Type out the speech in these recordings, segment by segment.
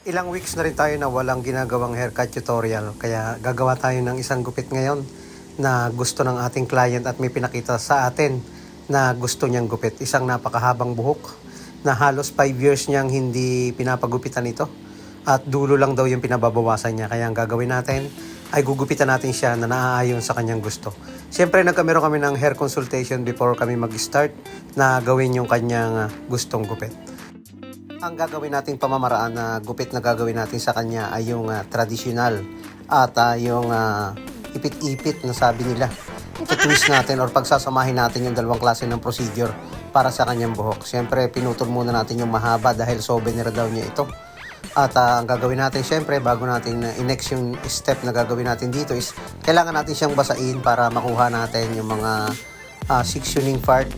Ilang weeks na rin tayo na walang ginagawang haircut tutorial, kaya gagawa tayo ng isang gupit ngayon na gusto ng ating client at may pinakita sa atin na gusto niyang gupit. Isang napakahabang buhok na halos 5 years niyang hindi pinapagupitan ito at dulo lang daw yung pinababawasan niya. Kaya ang gagawin natin ay gugupitan natin siya na naaayon sa kanyang gusto. Siyempre nagkamero kami ng hair consultation before kami mag-start na gawin yung kanyang gustong gupit. Ang gagawin nating pamamaraan na gupit na gagawin natin sa kanya ay yung traditional at yung ipit-ipit na sabi nila. Twist natin or pagsasamahin natin yung dalawang klase ng procedure para sa kanyang buhok. Siyempre pinutol muna natin yung mahaba dahil souvenir daw niya ito. At ang gagawin natin siyempre bago natin i-next yung step na gagawin natin dito is kailangan natin siyang basain para makuha natin yung mga sectioning part,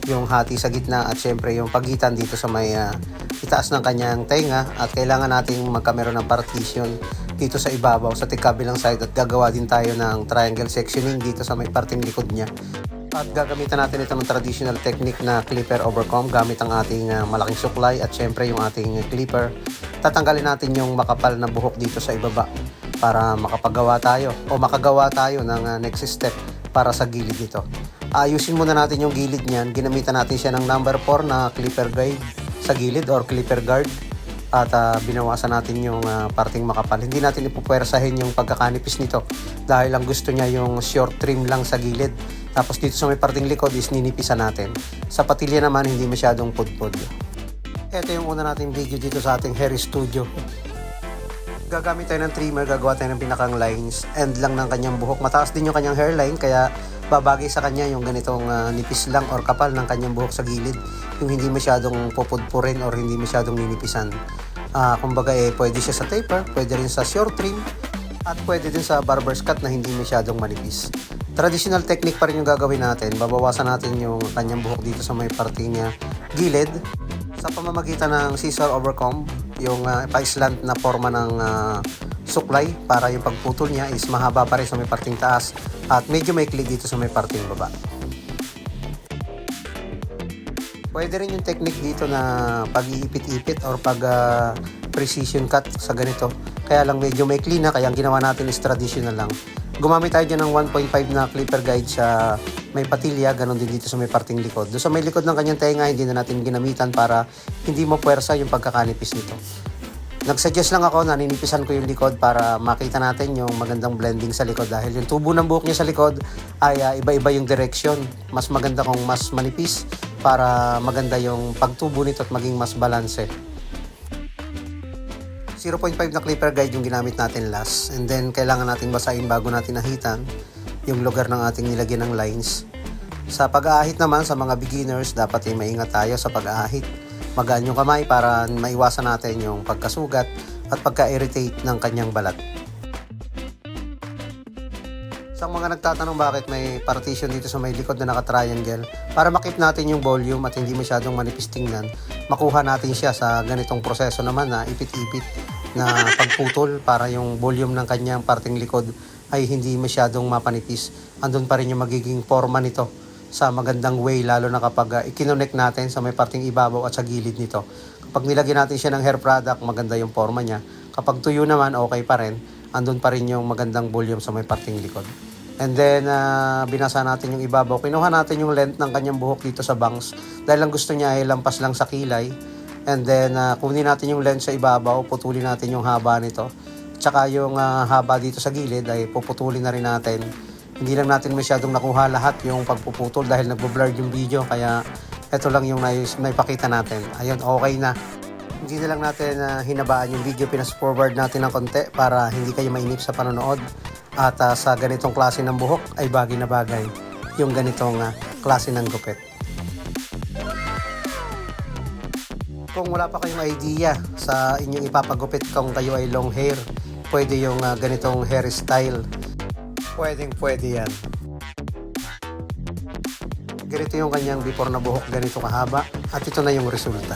yung hati sa gitna at siyempre yung pagitan dito sa may itaas ng kanyang tenga at kailangan nating magkamero ng partition dito sa ibabaw sa kabilang side at gagawa din tayo ng triangle sectioning dito sa may parting likod niya. At gagamitan natin ito ng traditional technique na clipper over comb gamit ang ating malaking suklay at syempre yung ating clipper. Tatanggalin natin yung makapal na buhok dito sa ibaba para makagawa tayo ng next step para sa gilid nito. Ayusin muna natin yung gilid niyan. Ginamitan natin siya ng number 4 na clipper guide sa gilid or clipper guard at binawasan natin yung parting makapal. Hindi natin ipupwersahin yung pagkakanipis nito dahil ang gusto niya yung short trim lang sa gilid. Tapos dito sa may parting likod is ninipisan natin. Sa patilya naman hindi masyadong pudpud. Ito yung una nating video dito sa ating hair studio. Gagamit tayo ng trimmer, gagawa tayo ng pinakang lines, end lang ng kanyang buhok. Mataas din yung kanyang hairline kaya babagay sa kanya yung ganitong nipis lang or kapal ng kanyang buhok sa gilid. Yung hindi masyadong pupudpurin or hindi masyadong ninipisan. Kumbaga pwede siya sa taper, pwede rin sa short trim, at pwede din sa barber's cut na hindi masyadong manipis. Traditional technique pa rin yung gagawin natin. Babawasan natin yung kanyang buhok dito sa may parting gilid sa pamamagitan ng scissor over comb, yung pa-slant na forma ng suklay para yung pagputol niya is mahaba pa rin sa may parting taas at medyo maikli dito sa may parting baba. Pwede rin yung technique dito na pag-iipit-ipit or pag-precision cut sa ganito. Kaya lang medyo maikli na, kaya ang ginawa natin is traditional lang. Gumamit tayo dyan ng 1.5 na clipper guide sa may patilya, ganun din dito sa may parting likod. Doon sa may likod ng kanyang tenga, hindi na natin ginamitan para hindi mapuwersa yung pagkakanipis nito. Nagsuggest lang ako na ninipisan ko yung likod para makita natin yung magandang blending sa likod dahil yung tubo ng buhok niya sa likod ay iba-iba yung direction. Mas maganda kung mas manipis para maganda yung pagtubo nito at maging mas balanse. 0.5 na clipper guide yung ginamit natin last, and then kailangan natin basahin bago natin nahitan yung lugar ng ating nilagyan ng lines. Sa pag-aahit naman sa mga beginners, dapat maingat tayo sa pag-aahit. Magaan yung kamay para maiwasan natin yung pagkasugat at pagka-irritate ng kanyang balat. Sa mga nagtatanong bakit may partition dito sa may likod na naka-triangle, para makip natin yung volume at hindi masyadong manipis tingnan, makuha natin siya sa ganitong proseso naman na ipit-ipit na pagputol para yung volume ng kanyang parting likod ay hindi masyadong mapanipis. Andun pa rin yung magiging forma nito sa magandang way, lalo na kapag ikinonect natin sa may parting ibabaw at sa gilid nito. Kapag nilagyan natin siya ng hair product, maganda yung forma niya. Kapag tuyo naman, okay pa rin. Andun pa rin yung magandang volume sa may parting likod. And then, binasa natin yung ibabaw. Kinuha natin yung length ng kanyang buhok dito sa bangs dahil ang gusto niya ay lampas lang sa kilay. And then, kunin natin yung length sa ibabaw, putulin natin yung haba nito. Tsaka yung haba dito sa gilid ay puputulin na rin natin. Hindi lang natin masyadong nakuha lahat yung pagpuputol dahil nagbo-blur yung video. Kaya ito lang yung naipakita natin. Ayun, okay na. Hindi na lang natin hinabaan yung video. Pinas-forward natin ng konti para hindi kayo mainip sa panonood. At sa ganitong klase ng buhok ay bagay na bagay yung ganitong klase ng gupit. Kung wala pa kayong idea sa inyong ipapagupit kung kayo ay long hair, pwede yung ganitong hairstyle. Pwede yan. Ganito yung kanyang before na buhok, ganito kahaba, at ito na yung resulta.